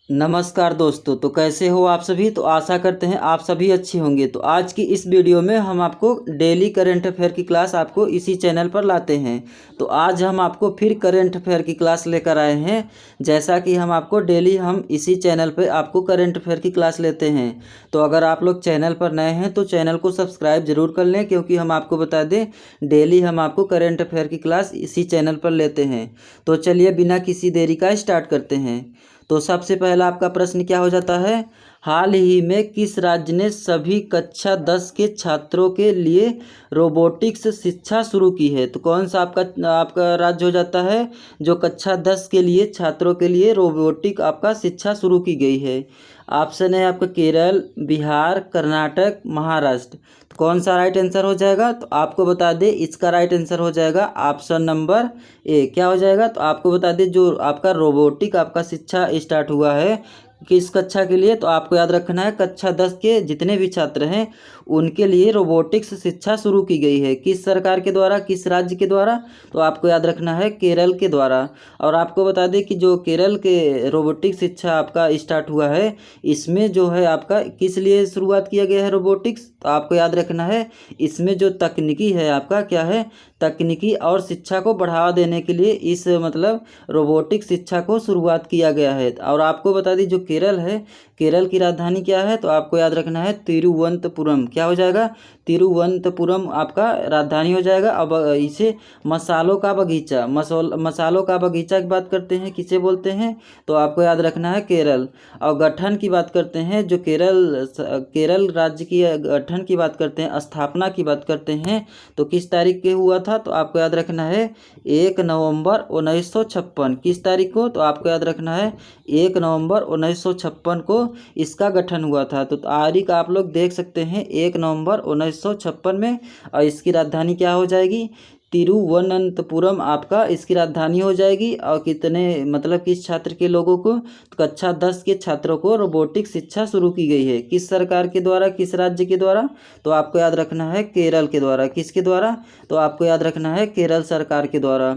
नमस्कार दोस्तों। तो कैसे हो आप सभी। तो आशा करते हैं आप सभी अच्छे होंगे। तो आज की इस वीडियो में हम आपको डेली करंट अफेयर की क्लास आपको इसी चैनल पर लाते हैं। तो आज हम आपको फिर करंट अफेयर की क्लास लेकर आए हैं। जैसा कि हम आपको डेली हम इसी चैनल पर आपको करंट अफेयर की क्लास लेते हैं। तो अगर आप लोग चैनल पर नए हैं तो चैनल को सब्सक्राइब जरूर कर लें, क्योंकि हम आपको बता दें डेली हम आपको करंट अफेयर की क्लास इसी चैनल पर लेते हैं। तो चलिए बिना किसी देरी का स्टार्ट करते हैं। तो सबसे पहला आपका प्रश्न क्या हो जाता है। हाल ही में किस राज्य ने सभी कक्षा 10 के छात्रों के लिए रोबोटिक्स शिक्षा शुरू की है। तो कौन सा आपका राज्य हो जाता है जो कक्षा 10 के लिए छात्रों के लिए रोबोटिक आपका शिक्षा शुरू की गई है। ऑप्शन है आपका केरल, बिहार, कर्नाटक, महाराष्ट्र। तो कौन सा राइट आंसर हो जाएगा। तो आपको बता दें इसका राइट आंसर हो जाएगा ऑप्शन नंबर ए। क्या हो जाएगा। तो आपको बता दें जो आपका रोबोटिक आपका शिक्षा स्टार्ट हुआ है किस कक्षा के लिए। तो आपको याद रखना है कक्षा 10 के जितने भी छात्र हैं उनके लिए रोबोटिक्स शिक्षा शुरू की गई है। किस सरकार के द्वारा, किस राज्य के द्वारा। तो आपको याद रखना है केरल के द्वारा। और आपको बता दें कि जो केरल के रोबोटिक्स शिक्षा आपका स्टार्ट हुआ है इसमें जो है आपका किस लिए शुरुआत किया गया है रोबोटिक्स। तो आपको याद रखना है इसमें जो तकनीकी है आपका क्या है, तकनीकी और शिक्षा को बढ़ावा देने के लिए इस मतलब रोबोटिक शिक्षा को शुरुआत किया गया है। और आपको बता दी जो केरल है, केरल की राजधानी क्या है। तो आपको याद रखना है तिरुवनंतपुरम। क्या हो जाएगा, तिरुवनंतपुरम आपका राजधानी हो जाएगा। अब इसे मसालों का बगीचा, मसालों का बगीचा की बात करते हैं किसे बोलते हैं। तो आपको याद रखना है केरल। और गठन की बात करते हैं जो केरल राज्य की गठन की बात करते हैं, स्थापना की बात करते हैं तो किस तारीख के हुआ था। तो आपको याद रखना है 1 नवंबर 1956। किस तारीख को। तो आपको याद रखना है 1 नवंबर 1956 को इसका गठन हुआ था। तो तारीख आप लोग देख सकते हैं 1 नवंबर 1956 में। और इसकी राजधानी क्या हो जाएगी, तिरुवनंतपुरम आपका इसकी राजधानी हो जाएगी। और कितने मतलब किस छात्र के लोगों को, तो कक्षा 10 के छात्रों को रोबोटिक शिक्षा शुरू की गई है किस सरकार के द्वारा, किस राज्य के द्वारा। तो आपको याद रखना है केरल के द्वारा। किसके द्वारा। तो आपको याद रखना है केरल सरकार के द्वारा।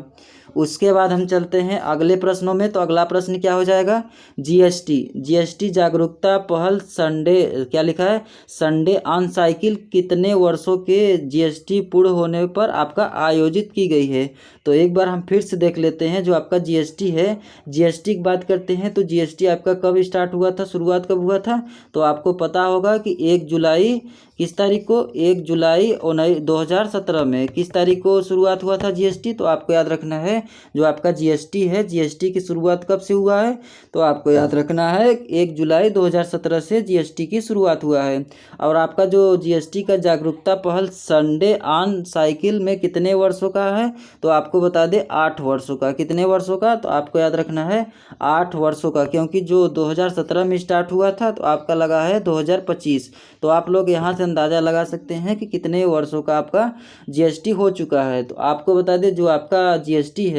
उसके बाद हम चलते हैं अगले प्रश्नों में। तो अगला प्रश्न क्या हो जाएगा, जीएसटी जागरूकता पहल संडे, क्या लिखा है, संडे ऑन साइकिल कितने वर्षों के जीएसटी पूर्ण होने पर आपका आयोजित की गई है। तो एक बार हम फिर से देख लेते हैं जो आपका जीएसटी है। जीएसटी की बात करते हैं तो जीएसटी आपका कब स्टार्ट हुआ था, शुरुआत कब हुआ था। तो आपको पता होगा कि 1 जुलाई, किस तारीख को, 1 जुलाई 2017 में किस तारीख को शुरुआत हुआ था जीएसटी। तो आपको याद रखना है जो आपका जीएसटी है, जीएसटी की शुरुआत कब से हुआ है। तो आपको याद रखना है 1 जुलाई 2017 से जीएसटी की शुरुआत हुआ है। और आपका जो जीएसटी का जागरूकता पहल संडे ऑन साइकिल में कितने वर्षों का है। तो आपको बता दें 8 वर्षों का। कितने वर्षों का। तो आपको याद रखना है 8 वर्षों का, क्योंकि जो 2017 में स्टार्ट हुआ था तो आपका लगा है 2025। तो आप लोग यहाँ से अंदाज़ा लगा सकते हैं कि कितने वर्षों का आपका जीएसटी हो चुका है। तो आपको बता दें जो आपका जीएसटी है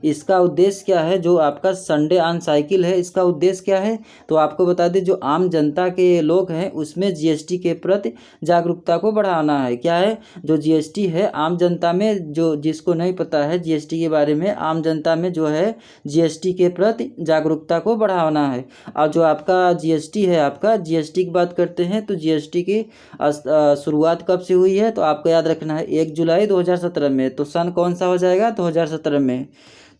इसका उद्देश्य क्या है, जो आपका संडे ऑन साइकिल है इसका उद्देश्य क्या है। तो आपको बता दें जो आम जनता के लोग हैं उसमें जीएसटी के प्रति जागरूकता को बढ़ाना है। क्या है, जो जीएसटी है आम जनता में, जो जिसको नहीं पता है जीएसटी के बारे में, आम जनता में जो है जीएसटी के प्रति जागरूकता को बढ़ाना है। और जो आपका जीएसटी है, आपका जीएसटी की बात करते हैं तो जीएसटी की शुरुआत कब से हुई है। तो आपको याद रखना है 1 जुलाई 2017 में। तो सन कौन सा हो जाएगा, 2017 में।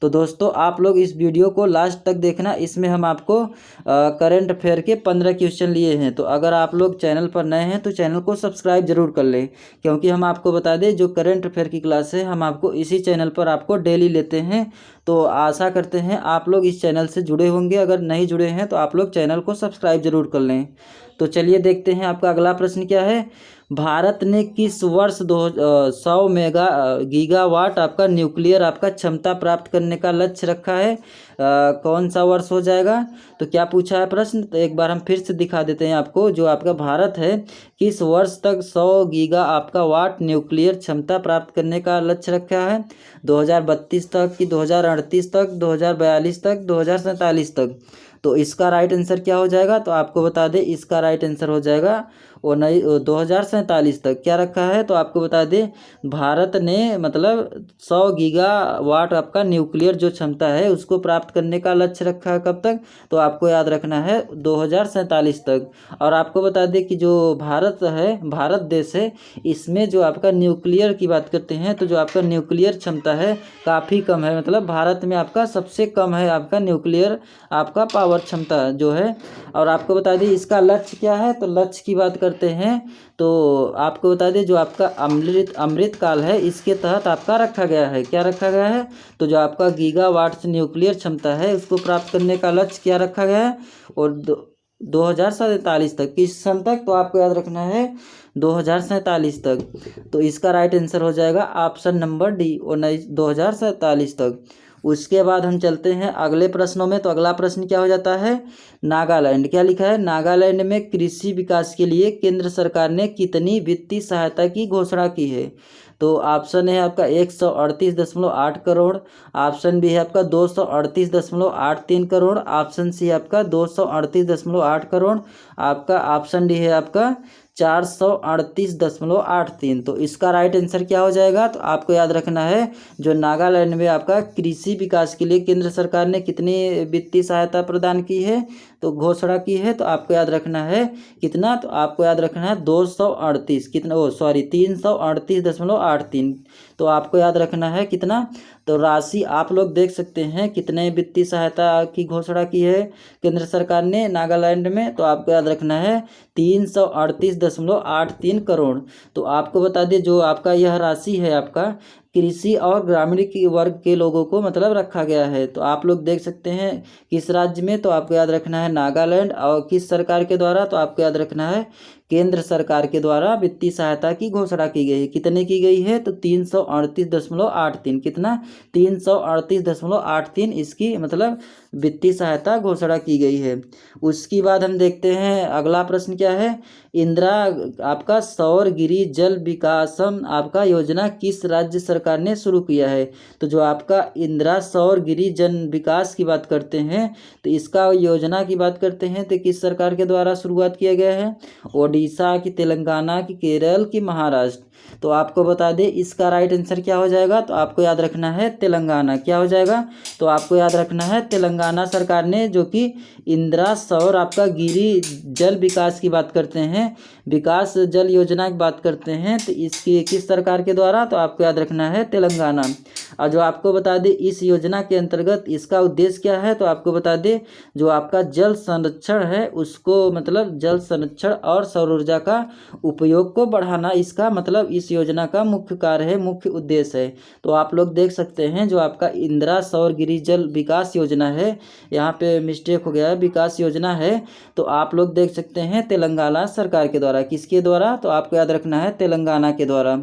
तो दोस्तों आप लोग इस वीडियो को लास्ट तक देखना, इसमें हम आपको करंट अफेयर के 15 क्वेश्चन लिए हैं। तो अगर आप लोग चैनल पर नए हैं तो चैनल को सब्सक्राइब जरूर कर लें, क्योंकि हम आपको बता दें जो करंट अफेयर की क्लास है हम आपको इसी चैनल पर आपको डेली लेते हैं। तो आशा करते हैं आप लोग इस चैनल से जुड़े होंगे। अगर नहीं जुड़े हैं तो आप लोग चैनल को सब्सक्राइब जरूर कर लें। तो चलिए देखते हैं आपका अगला प्रश्न क्या है। भारत ने किस वर्ष 100 गीगावाट आपका न्यूक्लियर आपका क्षमता प्राप्त करने का लक्ष्य रखा है। कौन सा वर्ष हो जाएगा। तो क्या पूछा है प्रश्न, तो एक बार हम फिर से दिखा देते हैं आपको। जो आपका भारत है किस वर्ष तक 100 गीगा आपका वाट न्यूक्लियर क्षमता प्राप्त करने का लक्ष्य रखा है। 2032 तक कि 2038 तक, 2042 तक, 2047 तक। तो इसका राइट आंसर क्या हो जाएगा। तो आपको बता दें इसका राइट आंसर हो जाएगा और नई 2047 तक क्या रखा है, तो आपको बता दें भारत ने मतलब 100 गीगावाट आपका न्यूक्लियर जो क्षमता है उसको प्राप्त करने का लक्ष्य रखा है। कब तक, तो आपको याद रखना है 2047 तक। और आपको बता दें कि जो भारत है, भारत देश है, इसमें जो आपका न्यूक्लियर की बात करते हैं तो जो आपका न्यूक्लियर क्षमता है काफ़ी कम है, मतलब भारत में आपका सबसे कम है आपका न्यूक्लियर आपका पावर क्षमता जो है। और आपको बता दें इसका लक्ष्य क्या है, तो लक्ष्य की बात करते हैं तो आपको बता दें जो आपका अमृत काल है इसके तहत आपका रखा गया है। क्या रखा गया है, तो जो आपका गीगावाट से न्यूक्लियर क्षमता है उसको प्राप्त करने का लक्ष्य क्या रखा गया है, और 2047 तक, किस सन तक, तो आपको याद रखना है 2047 तक। तो इसका राइट आंसर हो जाएगा ऑप्शन नंबर डी, 2047 तक। उसके बाद हम चलते हैं अगले प्रश्नों में। तो अगला प्रश्न क्या हो जाता है, नागालैंड। क्या लिखा है, नागालैंड में कृषि विकास के लिए केंद्र सरकार ने कितनी वित्तीय सहायता की घोषणा की है। तो ऑप्शन है आपका 138.8 करोड़, ऑप्शन बी है आपका 238.83 करोड़, ऑप्शन सी है आपका 238.8 करोड़, आपका ऑप्शन डी है आपका 438.83। तो इसका राइट आंसर क्या हो जाएगा, तो आपको याद रखना है जो नागालैंड में आपका कृषि विकास के लिए केंद्र सरकार ने कितनी वित्तीय सहायता प्रदान की है, तो घोषणा की है, तो आपको याद रखना है कितना, तो आपको याद रखना है 238 कितना, 338.83। तो आपको याद रखना है कितना, तो राशि आप लोग देख सकते हैं कितने वित्तीय सहायता की घोषणा की है केंद्र सरकार ने नागालैंड में, तो आपको याद रखना है 338.83 करोड़। तो आपको बता दें जो आपका यह राशि है आपका कृषि और ग्रामीण की वर्ग के लोगों को मतलब रखा गया है। तो आप लोग देख सकते हैं किस राज्य में, तो आपको याद रखना है नागालैंड, और किस सरकार के द्वारा, तो आपको याद रखना है केंद्र सरकार के द्वारा वित्तीय सहायता की घोषणा की गई है। कितने की गई है, तो 338.83, कितना 338.83 इसकी मतलब वित्तीय सहायता घोषणा की गई है। उसके बाद हम देखते हैं अगला प्रश्न क्या है, इंदिरा आपका सौर गिरी जल विकासम आपका योजना किस राज्य सरकार ने शुरू किया है। तो जो आपका इंदिरा सौर गिरी जन विकास की बात करते हैं तो इसका योजना की बात करते हैं तो किस सरकार के द्वारा शुरुआत किया गया है, ओडिशा की, तेलंगाना की, केरल की, महाराष्ट्र। तो आपको बता दें इसका राइट आंसर क्या हो जाएगा, तो आपको याद रखना है तेलंगाना। क्या हो जाएगा, तो आपको याद रखना है तेलंगाना सरकार ने जो कि इंदिरा सौर आपका गिरी जल विकास की बात करते हैं, विकास जल योजना की बात करते हैं, तो इसकी किस सरकार के द्वारा, तो आपको याद रखना है तेलंगाना। और जो आपको बता दें इस योजना के अंतर्गत इसका उद्देश्य क्या है, तो आपको बता दें जो आपका जल संरक्षण है उसको मतलब जल संरक्षण और सौर ऊर्जा का उपयोग को बढ़ाना इसका मतलब इस योजना का मुख्य कार्य है, मुख्य उद्देश्य है। तो आप लोग देख सकते हैं जो आपका इंदिरा सौर गिरी जल विकास योजना है, यहाँ पे मिस्टेक हो गया है, विकास योजना है। तो आप लोग देख सकते हैं तेलंगाना सरकार के द्वारा, किसके द्वारा, तो आपको याद रखना है तेलंगाना के द्वारा।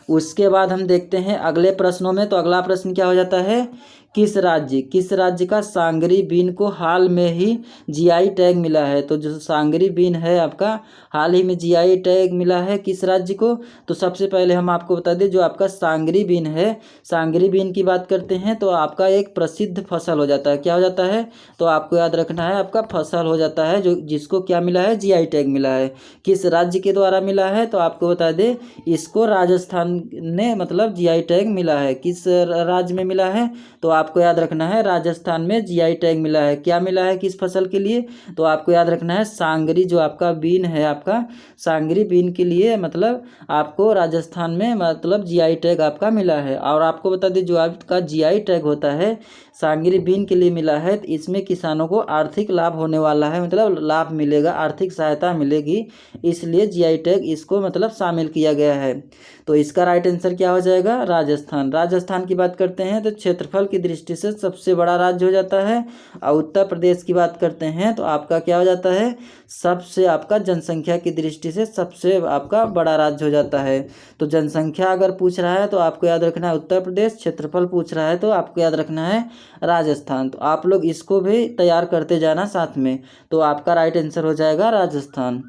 उसके बाद हम देखते हैं अगले प्रश्नों में। तो अगला प्रश्न क्या हो जाता है, किस राज्य का सांगरी बीन को हाल में ही जीआई टैग मिला है। तो जो सांगरी बीन है आपका हाल ही में जीआई टैग मिला है किस राज्य को, तो सबसे पहले हम आपको बता दें जो आपका सांगरी बीन है, सांगरी बीन की बात करते हैं तो आपका एक प्रसिद्ध फसल हो जाता है। क्या हो जाता है, तो आपको याद रखना है आपका फसल हो जाता है जो जिसको क्या मिला है, जीआई टैग मिला है। किस राज्य के द्वारा मिला है, तो आपको बता दें इसको राजस्थान ने मतलब जीआई टैग मिला है। किस राज्य में मिला है, तो आपको याद रखना है राजस्थान में जीआई टैग मिला है। क्या मिला है, किस फसल के लिए, तो आपको याद रखना है सांगरी जो आपका बीन है आपका सांगरी बीन के लिए मतलब आपको राजस्थान में मतलब जीआई टैग आपका मिला है। और आपको बता दें जो आपका जीआई टैग होता है सांगरी बीन के लिए मिला है, तो इसमें किसानों को आर्थिक लाभ होने वाला है, मतलब लाभ मिलेगा, आर्थिक सहायता मिलेगी, इसलिए जीआई टैग इसको मतलब शामिल किया गया है। तो इसका राइट आंसर क्या हो जाएगा, राजस्थान। राजस्थान की बात करते हैं तो क्षेत्रफल की दृष्टि से सबसे बड़ा राज्य हो जाता है। और उत्तर प्रदेश की बात करते हैं तो आपका क्या हो जाता है, सबसे आपका जनसंख्या की दृष्टि से सबसे आपका बड़ा राज्य हो जाता है। तो जनसंख्या अगर पूछ रहा है तो आपको याद रखना है उत्तर प्रदेश, क्षेत्रफल पूछ रहा है तो आपको याद रखना है राजस्थान। तो आप लोग इसको भी तैयार करते जाना साथ में, तो आपका राइट आंसर हो जाएगा राजस्थान।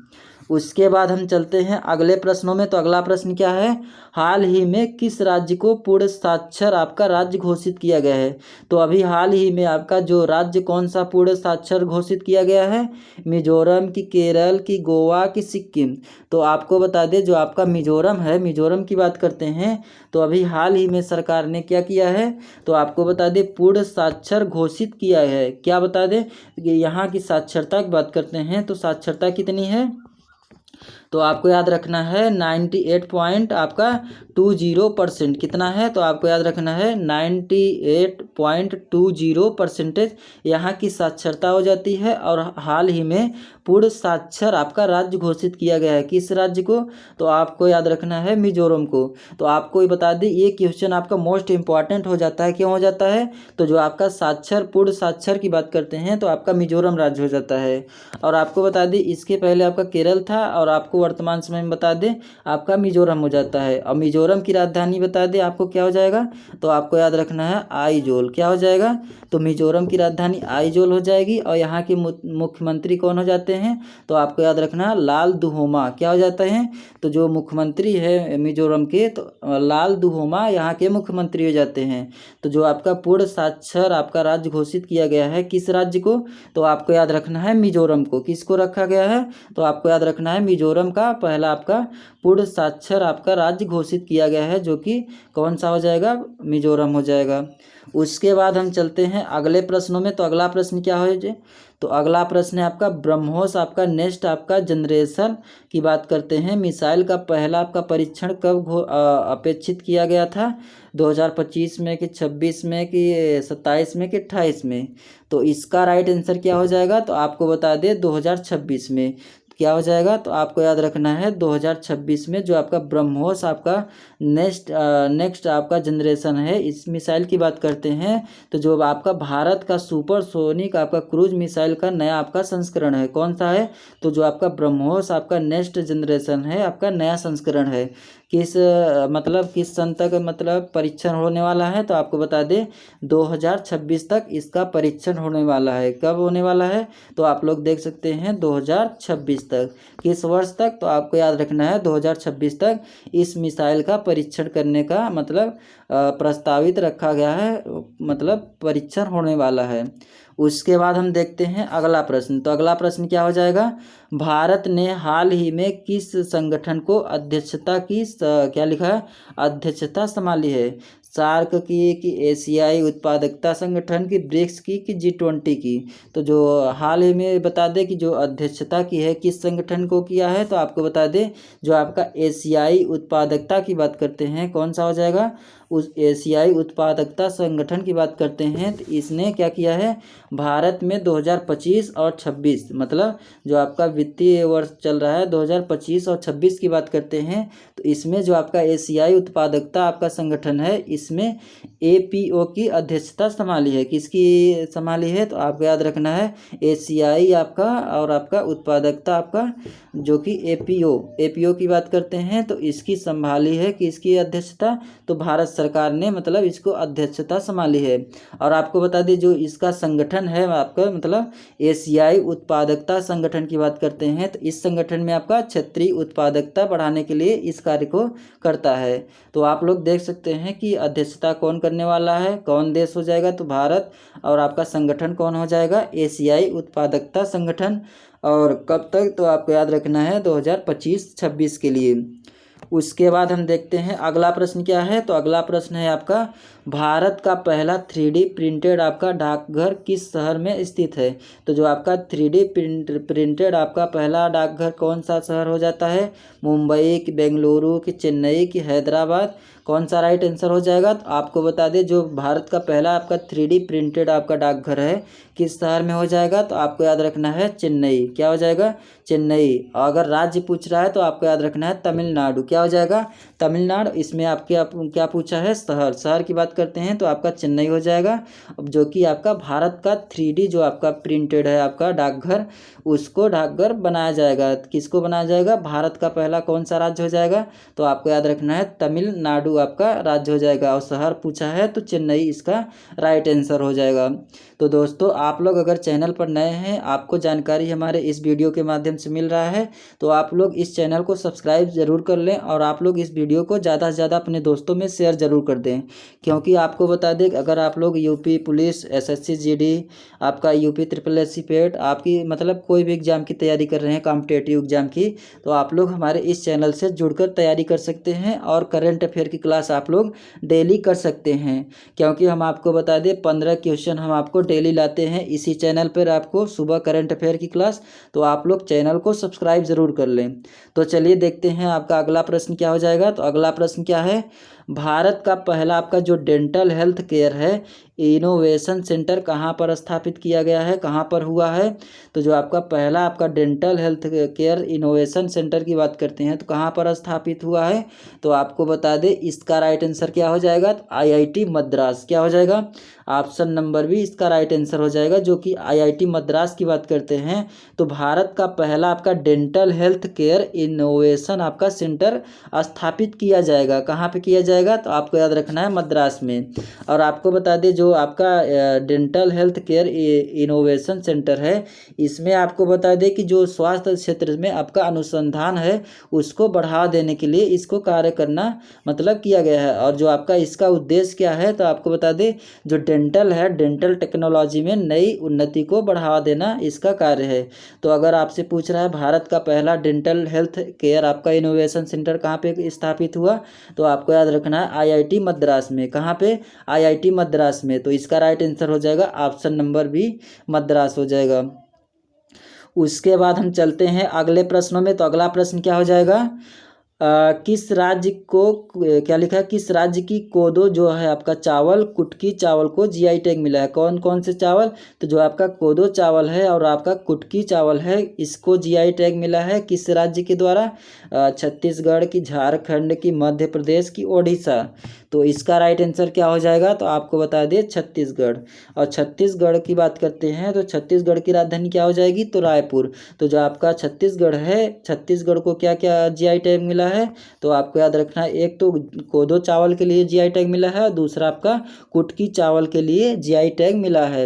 उसके बाद हम चलते हैं अगले प्रश्नों में। तो अगला प्रश्न क्या है, हाल ही में किस राज्य को पूर्ण साक्षर आपका राज्य घोषित किया गया है। तो अभी हाल ही में आपका जो राज्य कौन सा पूर्ण साक्षर घोषित किया गया है, मिजोरम की, केरल की, गोवा की, सिक्किम। तो आपको बता दें जो आपका मिजोरम है, मिजोरम की बात करते हैं तो अभी हाल ही में सरकार ने क्या किया है, तो आपको बता दें पूर्ण साक्षर घोषित किया है। क्या बता दें कि यहाँ की साक्षरता की बात करते हैं तो साक्षरता कितनी है, तो आपको याद रखना है 98 पॉइंट आपका 20%। कितना है, तो आपको याद रखना है 98.20% यहाँ की साक्षरता हो जाती है। और हाल ही में पूर्ण साक्षर आपका राज्य घोषित किया गया है। किस राज्य को, तो आपको याद रखना है मिजोरम को। तो आपको बता दें ये क्वेश्चन आपका मोस्ट इंपॉर्टेंट हो जाता है। क्यों हो जाता है, तो जो आपका साक्षर पूर्ण साक्षर की बात करते हैं तो आपका मिजोरम राज्य हो जाता है। और आपको बता दें इसके पहले आपका केरल था और आपको वर्तमान समय में बता दें आपका मिजोरम हो जाता है। और मिजोरम की राजधानी बता दें आपको क्या हो जाएगा, तो आपको याद रखना है आइजोल। क्या हो जाएगा, तो मिजोरम की राजधानी आइजोल हो जाएगी। और यहाँ के मुख्यमंत्री कौन हो जाते हैं, तो आपको याद रखना है लाल दुहोमा। क्या हो जाते हैं, तो जो मुख्यमंत्री है मिजोरम के तो लाल दुहोमा यहाँ के मुख्यमंत्री हो जाते हैं। तो जो आपका पूर्ण साक्षर आपका राज्य घोषित किया गया है किस राज्य को, तो आपको याद रखना है मिजोरम को। किसको रखा गया है, तो आपको याद रखना है मिजोरम का पहला आपका पूर्ण साक्षर आपका राज्य घोषित किया गया है, जो कि कौन सा हो जाएगा, मिजोरम हो जाएगा। उसके बाद हम चलते हैं अगले प्रश्नों में। तो अगला प्रश्न क्या है जी, तो अगला प्रश्न है आपका ब्रह्मोस आपका नेक्स्ट आपका जनरेशन की बात करते हैं। मिसाइल का पहला आपका परीक्षण कब अपेक्षित किया गया था, 2025 में कि 26 में कि 27 में कि 28 में। तो इसका राइट आंसर क्या हो जाएगा, तो आपको बता दें 2026 में। क्या हो जाएगा, तो आपको याद रखना है 2026 में जो आपका ब्रह्मोस आपका नेक्स्ट आपका जनरेशन है इस मिसाइल की बात करते हैं। तो जो आपका भारत का सुपरसोनिक आपका क्रूज मिसाइल का नया आपका संस्करण है, कौन सा है, तो जो आपका ब्रह्मोस आपका नेक्स्ट जनरेशन है आपका नया संस्करण है। किस किस सन तक परीक्षण होने वाला है, तो आपको बता दें 2026 तक इसका परीक्षण होने वाला है। कब होने वाला है, तो आप लोग देख सकते हैं 2026 तक। किस वर्ष तक, तो आपको याद रखना है 2026 तक इस मिसाइल का परीक्षण करने का प्रस्तावित रखा गया है, परीक्षण होने वाला है। उसके बाद हम देखते हैं अगला प्रश्न। तो अगला प्रश्न क्या हो जाएगा, भारत ने हाल ही में किस संगठन को अध्यक्षता की क्या लिखा है, अध्यक्षता संभाली है। सार्क की कि एशियाई उत्पादकता संगठन की, ब्रिक्स की कि G20 की। तो जो हाल ही में बता दें कि जो अध्यक्षता की है किस संगठन को किया है, तो आपको बता दें जो आपका एशियाई उत्पादकता की बात करते हैं कौन सा हो जाएगा, उस एशियाई उत्पादकता संगठन की बात करते हैं। तो इसने क्या किया है, भारत में 2025 और 26 जो आपका वित्तीय वर्ष चल रहा है 2025 और 26 की बात करते हैं। तो इसमें जो आपका एशियाई उत्पादकता आपका संगठन है इसमें APO की अध्यक्षता संभाली है। किसकी संभाली है, तो आपको याद रखना है एशियाई आपका और आपका उत्पादकता आपका जो कि APO की बात करते हैं। तो इसकी संभाली है किसकी अध्यक्षता, तो भारत सरकार ने इसको अध्यक्षता संभाली है। और आपको बता दें जो इसका संगठन है आपका एशियाई उत्पादकता संगठन की बात करते हैं। तो इस संगठन में आपका क्षेत्रीय उत्पादकता बढ़ाने के लिए इस कार्य को करता है। तो आप लोग देख सकते हैं कि अध्यक्षता कौन करने वाला है, कौन देश हो जाएगा, तो भारत। और आपका संगठन कौन हो जाएगा, एशियाई उत्पादकता संगठन। और कब तक, तो आपको याद रखना है 2025-26 के लिए। उसके बाद हम देखते हैं अगला प्रश्न क्या है। तो अगला प्रश्न है आपका भारत का पहला 3D प्रिंटेड आपका डाकघर किस शहर में स्थित है। तो जो आपका 3D प्रिंटेड आपका पहला डाकघर कौन सा शहर हो जाता है, मुंबई कि बेंगलुरु कि चेन्नई कि हैदराबाद, कौन सा राइट आंसर हो जाएगा। तो आपको बता दें जो भारत का पहला आपका 3D प्रिंटेड आपका डाकघर है किस शहर में हो जाएगा, तो आपको याद रखना है चेन्नई। क्या हो जाएगा, चेन्नई। अगर राज्य पूछ रहा है तो आपको याद रखना है तमिलनाडु। क्या हो जाएगा, तमिलनाडु। इसमें आपके क्या पूछा है, शहर। शहर की बात करते हैं तो आपका चेन्नई हो जाएगा। अब जो कि आपका भारत का 3D जो आपका प्रिंटेड है आपका डाकघर, उसको डाकघर बनाया जाएगा। किसको बनाया जाएगा, भारत का पहला कौन सा राज्य हो जाएगा, तो आपको याद रखना है तमिलनाडु आपका राज्य हो जाएगा। और शहर पूछा है तो चेन्नई इसका राइट आंसर हो जाएगा। तो दोस्तों आप लोग अगर चैनल पर नए हैं, आपको जानकारी हमारे इस वीडियो के माध्यम से मिल रहा है, तो आप लोग इस चैनल को सब्सक्राइब ज़रूर कर लें और आप लोग इस वीडियो को ज़्यादा से ज़्यादा अपने दोस्तों में शेयर ज़रूर कर दें। क्योंकि आपको बता दें अगर आप लोग यूपी पुलिस, SSC GD, आपका यूपी SSSC पेट, आपकी मतलब कोई भी एग्ज़ाम की तैयारी कर रहे हैं कॉम्पिटेटिव एग्ज़ाम की, तो आप लोग हमारे इस चैनल से जुड़कर तैयारी कर सकते हैं और करंट अफेयर की क्लास आप लोग डेली कर सकते हैं। क्योंकि हम आपको बता दें 15 क्वेश्चन हम आपको डेली लाते हैं इसी चैनल पर, आपको सुबह करंट अफेयर की क्लास। तो आप लोग चैनल को सब्सक्राइब ज़रूर कर लें। तो चलिए देखते हैं आपका अगला प्रश्न क्या हो जाएगा। तो अगला प्रश्न क्या है, भारत का पहला आपका जो डेंटल हेल्थ केयर है इनोवेशन सेंटर कहाँ पर स्थापित किया गया है, कहाँ पर हुआ है। तो जो आपका पहला आपका dental health care innovation centre की बात करते हैं तो कहाँ पर स्थापित हुआ है, तो आपको बता दें इसका राइट आंसर क्या हो जाएगा, तो IIT मद्रास। क्या हो जाएगा, ऑप्शन नंबर बी इसका राइट आंसर हो जाएगा, जो कि IIT मद्रास की बात करते हैं। तो भारत का पहला आपका डेंटल हेल्थ केयर इनोवेशन आपका सेंटर स्थापित किया जाएगा। कहाँ पे किया जाएगा, तो आपको याद रखना है मद्रास में। और आपको बता दें जो आपका dental health care innovation centre है, इसमें आपको बता दें कि जो स्वास्थ्य क्षेत्र में आपका अनुसंधान है उसको बढ़ावा देने के लिए इसको कार्य करना मतलब किया गया है। और जो आपका इसका उद्देश्य क्या है, तो आपको बता दें जो डेंटल है, डेंटल टेक्नोलॉजी में नई उन्नति को बढ़ावा देना इसका कार्य है। तो अगर आपसे पूछ रहा है भारत का पहला डेंटल हेल्थ केयर आपका इनोवेशन सेंटर कहाँ पे स्थापित हुआ, तो आपको याद रखना है IIT मद्रास में। कहाँ पे, IIT मद्रास में। तो इसका राइट आंसर हो जाएगा ऑप्शन नंबर बी मद्रास हो जाएगा। उसके बाद हम चलते हैं अगले प्रश्नों में। तो अगला प्रश्न क्या हो जाएगा, किस राज्य को क्या लिखा है, किस राज्य की कोदो जो है आपका चावल, कुटकी चावल को GI टैग मिला है। कौन कौन से चावल, तो जो आपका कोदो चावल है और आपका कुटकी चावल है, इसको GI टैग मिला है किस राज्य के द्वारा, छत्तीसगढ़ की, झारखंड की, मध्य प्रदेश की, ओडिशा। तो इसका राइट आंसर क्या हो जाएगा, तो आपको बता दें छत्तीसगढ़। और छत्तीसगढ़ की बात करते हैं तो छत्तीसगढ़ की राजधानी क्या हो जाएगी, तो रायपुर। तो जो आपका छत्तीसगढ़ है, छत्तीसगढ़ को क्या क्या GI टैग मिला है, तो आपको याद रखना है एक तो कोदो चावल के लिए GI टैग मिला है और दूसरा आपका कुटकी चावल के लिए GI टैग मिला है।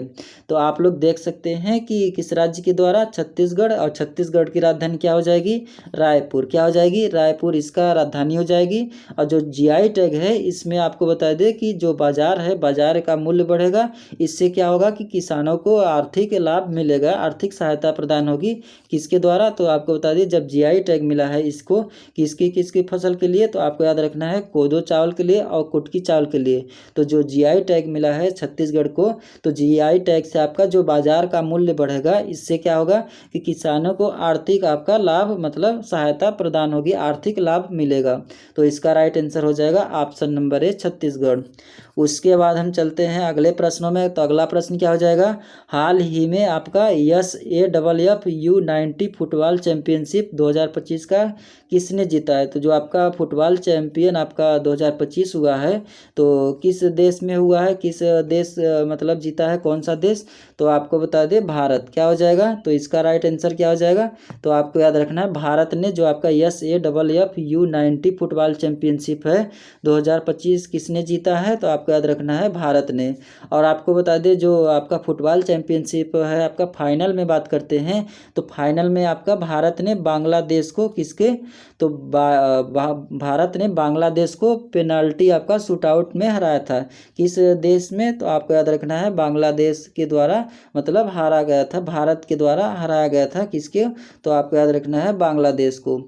तो आप लोग देख सकते हैं कि किस राज्य के द्वारा, छत्तीसगढ़। और छत्तीसगढ़ की राजधानी क्या हो जाएगी, रायपुर। क्या हो जाएगी, रायपुर इसका राजधानी हो जाएगी। और जो GI टैग है इसमें आपको बता दें कि जो बाजार है, बाजार का मूल्य बढ़ेगा, इससे क्या होगा कि किसानों को आर्थिक लाभ मिलेगा, आर्थिक सहायता प्रदान होगी किसके द्वारा, तो आपको बता दें जब GI टैग मिला है इसको किसकी किसकी फसल के लिए, तो आपको याद रखना है कोदो चावल के लिए और कुटकी चावल के लिए। तो जो GI टैग मिला है छत्तीसगढ़ को, तो GI टैग से आपका जो बाजार का मूल्य बढ़ेगा, इससे क्या होगा कि किसानों को आर्थिक आपका लाभ मतलब सहायता प्रदान होगी, आर्थिक लाभ मिलेगा। तो इसका राइट आंसर हो जाएगा ऑप्शन नंबर ए छत्तीसगढ़। उसके बाद हम चलते हैं अगले प्रश्नों में। तो अगला प्रश्न क्या हो जाएगा, हाल ही में आपका SAFF U90 फुटबॉल चैंपियनशिप 2025 का किसने जीता है। तो जो आपका फुटबॉल चैंपियन आपका 2025 हुआ है, तो किस देश में हुआ है, किस देश मतलब जीता है, कौन सा देश, तो आपको बता दें भारत। क्या हो जाएगा, तो इसका राइट आंसर क्या हो जाएगा, तो आपको याद रखना है भारत ने जो आपका SAFF U90 फुटबॉल चैंपियनशिप है 2025 किसने जीता है, तो आपको याद रखना है भारत ने। और आपको बता दें जो आपका फुटबॉल चैंपियनशिप है आपका फाइनल में बात करते हैं, तो फाइनल में आपका भारत ने बांग्लादेश को किसके, तो भारत ने बांग्लादेश को पेनाल्टी आपका शूटआउट में हराया था। किस देश में, तो आपको याद रखना है बांग्लादेश के द्वारा मतलब हारा गया था, भारत के द्वारा हराया गया था किसके, तो आपको याद रखना है बांग्लादेश को।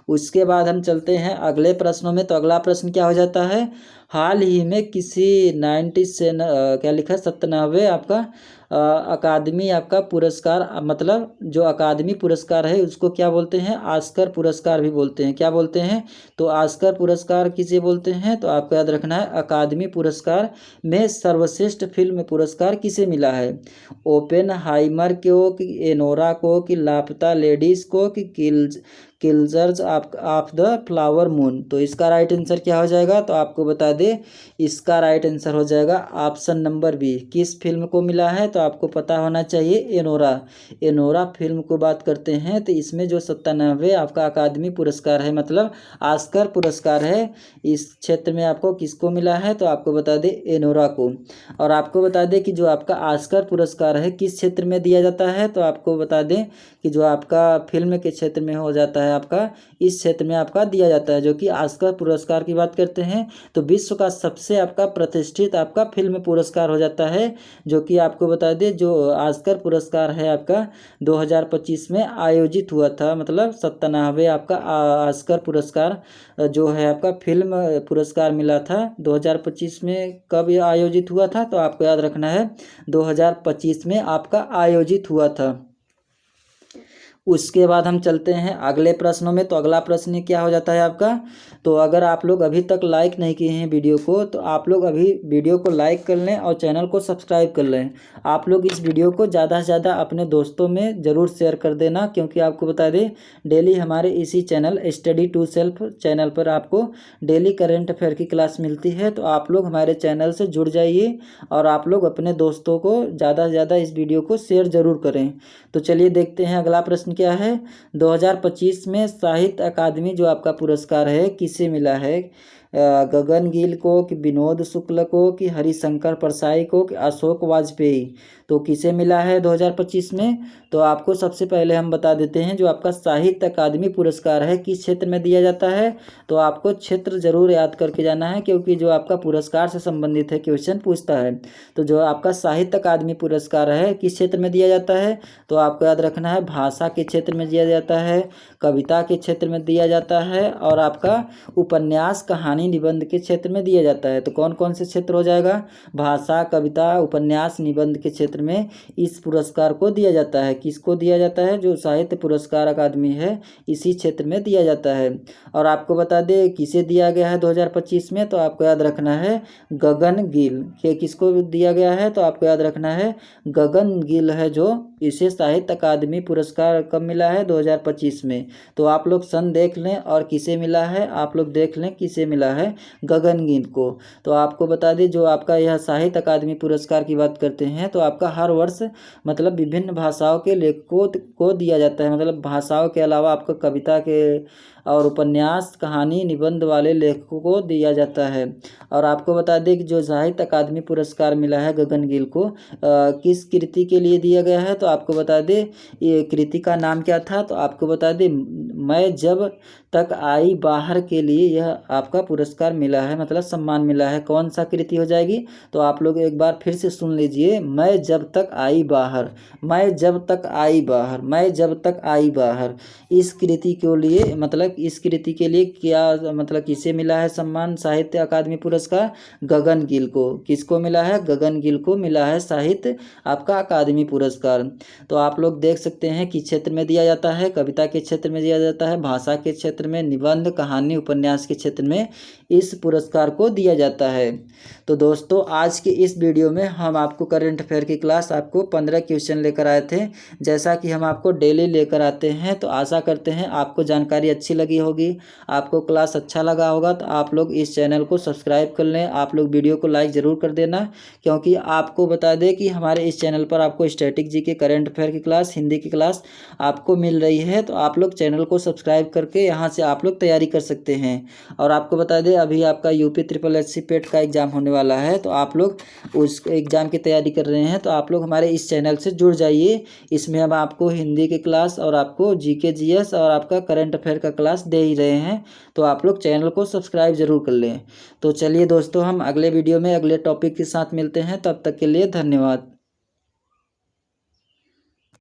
उसके बाद हम चलते हैं अगले प्रश्नों में। तो अगला प्रश्न क्या हो जाता है, हाल ही में किसी 90 से क्या लिखा है 97वें आपका अकादमी आपका पुरस्कार मतलब जो अकादमी पुरस्कार है उसको क्या बोलते हैं, ऑस्कर पुरस्कार भी बोलते हैं। क्या बोलते हैं, तो ऑस्कर पुरस्कार किसे बोलते हैं, तो आपको याद रखना है अकादमी पुरस्कार में सर्वश्रेष्ठ फिल्म पुरस्कार किसे मिला है, ओपेनहाइमर को, कि एनोरा को, कि लापता लेडीज को, कि killers of the flower moon. तो इसका राइट आंसर क्या हो जाएगा, तो आपको बता दें इसका राइट आंसर हो जाएगा ऑप्शन नंबर बी। किस फिल्म को मिला है, तो आपको पता होना चाहिए एनोरा। एनोरा फिल्म को बात करते हैं तो इसमें जो 97वें आपका अकादमी पुरस्कार है, मतलब ऑस्कर पुरस्कार है, इस क्षेत्र में आपको किसको मिला है, तो आपको बता दें एनोरा को। और आपको बता दें कि जो आपका ऑस्कर पुरस्कार है किस क्षेत्र में दिया जाता है, तो आपको बता दें कि जो आपका फिल्म के क्षेत्र में हो जाता है, आपका इस क्षेत्र में आपका दिया जाता है। जो कि ऑस्कर पुरस्कार की बात करते हैं तो विश्व का सबसे आपका प्रतिष्ठित आपका फिल्म पुरस्कार हो जाता है, जो कि आपको बता दें जो ऑस्कर पुरस्कार है आपका 2025 में आयोजित हुआ था, मतलब 97वें आपका ऑस्कर पुरस्कार जो है आपका फिल्म पुरस्कार मिला था 2025 में। कब ये आयोजित हुआ था, तो आपको याद रखना है 2025 में आपका आयोजित हुआ था। उसके बाद हम चलते हैं अगले प्रश्नों में। तो अगला प्रश्न क्या हो जाता है आपका, तो अगर आप लोग अभी तक लाइक नहीं किए हैं वीडियो को, तो आप लोग अभी वीडियो को लाइक कर लें और चैनल को सब्सक्राइब कर लें। आप लोग इस वीडियो को ज़्यादा से ज़्यादा अपने दोस्तों में ज़रूर शेयर कर देना, क्योंकि आपको बता दें डेली हमारे इसी channel study to self channel पर आपको डेली करंट अफेयर की क्लास मिलती है। तो आप लोग हमारे चैनल से जुड़ जाइए और आप लोग अपने दोस्तों को ज़्यादा से ज़्यादा इस वीडियो को शेयर ज़रूर करें। तो चलिए देखते हैं अगला प्रश्न क्या है। 2025 में साहित्य अकादमी जो आपका पुरस्कार है किसे मिला है, गगन गिल को, कि विनोद शुक्ल को, कि हरिशंकर परसाई को, कि अशोक वाजपेयी। तो किसे मिला है 2025 में, तो आपको सबसे पहले हम बता देते हैं जो आपका साहित्य अकादमी पुरस्कार है किस क्षेत्र में दिया जाता है। तो आपको क्षेत्र जरूर याद करके जाना है, क्योंकि जो आपका पुरस्कार से संबंधित है क्वेश्चन पूछता है। तो जो आपका साहित्य अकादमी पुरस्कार है किस क्षेत्र में दिया जाता है, तो आपको याद रखना है भाषा के क्षेत्र में दिया जाता है, कविता के क्षेत्र में दिया जाता है, और आपका उपन्यास कहानी निबंध के क्षेत्र में दिया जाता है। तो कौन कौन से क्षेत्र हो जाएगा, भाषा, कविता, उपन्यास, निबंध के क्षेत्र में इस पुरस्कार को दिया जाता है। किसको दिया जाता है, जो साहित्य पुरस्कार अकादमी है इसी क्षेत्र में दिया जाता है। और आपको बता दें किसे दिया गया है 2025 में, तो आपको याद रखना है गगन गिल के। किसको दिया गया है, तो आपको याद रखना है गगन गिल है जो इसे साहित्य अकादमी पुरस्कार कब मिला है 2025 में। तो आप लोग सन देख लें और किसे मिला है, आप लोग देख लें किसे मिला है, गगन गिल को। तो आपको बता दें जो आपका यह साहित्य अकादमी पुरस्कार की बात करते हैं तो आपका हर वर्ष मतलब विभिन्न भाषाओं के लेखकों को दिया जाता है। मतलब भाषाओं के अलावा आपको कविता के और उपन्यास कहानी निबंध वाले लेखकों को दिया जाता है। और आपको बता दें कि जो साहित्य अकादमी पुरस्कार मिला है गगन गिल को किस कृति के लिए दिया गया है, तो आपको बता दें ये कृति का नाम क्या था, तो आपको बता दें मैं जब तक आई बाहर के लिए यह आपका पुरस्कार मिला है, मतलब सम्मान मिला है। कौन सा कृति हो जाएगी, तो आप लोग एक बार फिर से सुन लीजिए, मैं जब तक आई बाहर, मैं जब तक आई बाहर, मैं जब तक आई बाहर। इस कृति के लिए मतलब इस कृति के लिए क्या मतलब किसे मिला है सम्मान, साहित्य अकादमी पुरस्कार गगन गिल को। किसको मिला है, गगन गिल को मिला है साहित्य आपका अकादमी पुरस्कार। तो आप लोग देख सकते हैं किस क्षेत्र में दिया जाता है, कविता के क्षेत्र में दिया जाता है, भाषा के क्षेत्र में, निबंध कहानी उपन्यास के क्षेत्र में इस पुरस्कार को दिया जाता है। तो दोस्तों आज के इस वीडियो में हम आपको करंट अफेयर की क्लास आपको 15 क्वेश्चन लेकर आए थे, जैसा कि हम आपको डेली लेकर आते हैं। तो आशा करते हैं आपको जानकारी अच्छी लगी होगी, आपको क्लास अच्छा लगा होगा। तो आप लोग इस चैनल को सब्सक्राइब कर लें, आप लोग वीडियो को लाइक ज़रूर कर देना, क्योंकि आपको बता दें कि हमारे इस चैनल पर आपको स्टैटिक जी के करंट अफेयर की क्लास, हिंदी की क्लास आपको मिल रही है। तो आप लोग चैनल को सब्सक्राइब करके यहाँ से आप लोग तैयारी कर सकते हैं। और आपको बता दें अभी आपका यूपी SSSC पेट का एग्ज़ाम होने वाला है, तो आप लोग उस एग्ज़ाम की तैयारी कर रहे हैं तो आप लोग हमारे इस चैनल से जुड़ जाइए। इसमें हम आपको हिंदी की क्लास और आपको GK GS और आपका करंट अफेयर का क्लास दे ही रहे हैं। तो आप लोग चैनल को सब्सक्राइब ज़रूर कर लें। तो चलिए दोस्तों हम अगले वीडियो में अगले टॉपिक के साथ मिलते हैं, तब तक के लिए धन्यवाद।